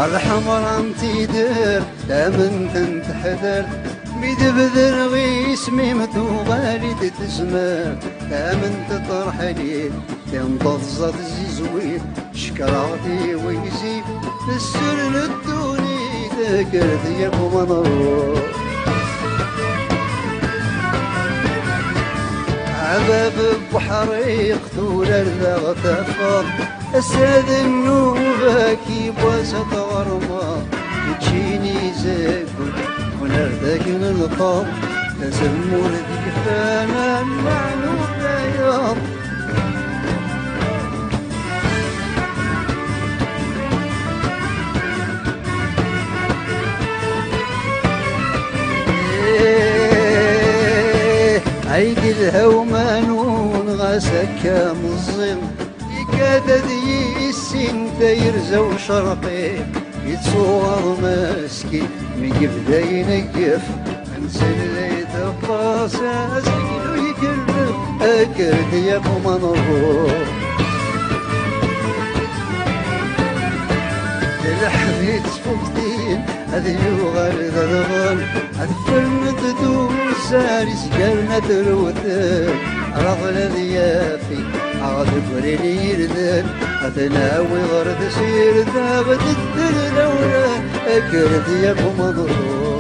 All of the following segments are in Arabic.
الحمر انتي دير امن تنتحذر بذر غيس ميمتو غالي تتسمر امن تطرحلي تنطفزت زيزوي شكراتي ويزي السر للدوني ذكرت ياكو منور عذاب بحريق طول الرغ تفض الساد النوبة كيب وسط غرمة تجيني زاكو ونردك القم تسمر ديفانا المعنوب بياض عيد الهومانون غسك مظلم يكاد ذي السن تيرزو شرقي يتصور مسكي يبدا ينقف انسان اللي تقاسى سكنو يكلف اكرت ياكو منظور الحبيت فوقتين هذي يغال ذرغال هذفرن تدوس ساري سكرنا تروثل رغل ذيافي عاذفرين يردل هتناوي غرد سير ثابت الدل لولا اكرت ياكو مضرور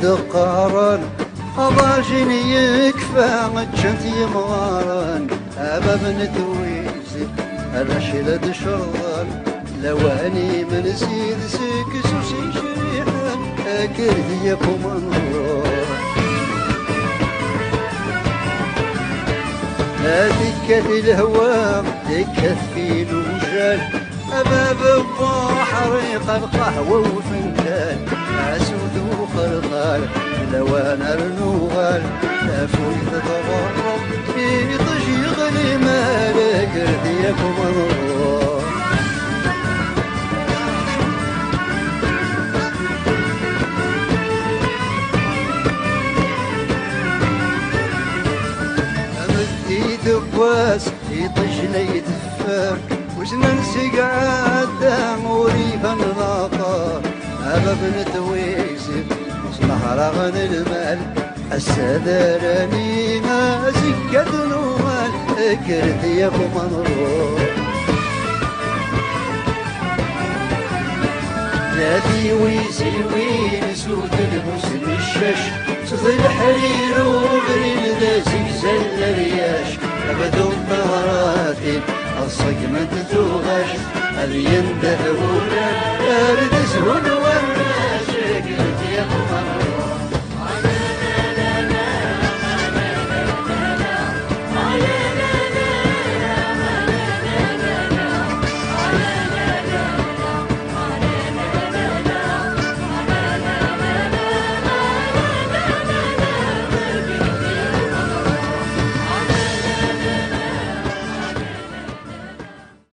دقارن أضاجني يكفى متشنت يمغارن أبا بنتويزي الرشلة شرطان لواني من سيد سكس وسي شريحان أكرد ياكو منظور لا تكت الهواء تكت في الوجال أبا ببحر القهوة وفنجان أسود وخرقال لوان النوغال تفوي تتغرب في تشيغل مالك رديكم منظور أمدي دباس يطش لي دفاك وش ننسي قعدام وريفا نلاقار أبا بنتويسي وصلح رغن المال السدراني ما سكت نوال اكرت ياكو منظور نادي ويسي وين سود المسلم الشاش صد الحرير وبرين ذا زلزال الرياش أبدو الطهرات الصقمة تغش الين دهولا أرد سهول والناس قلت يا قمر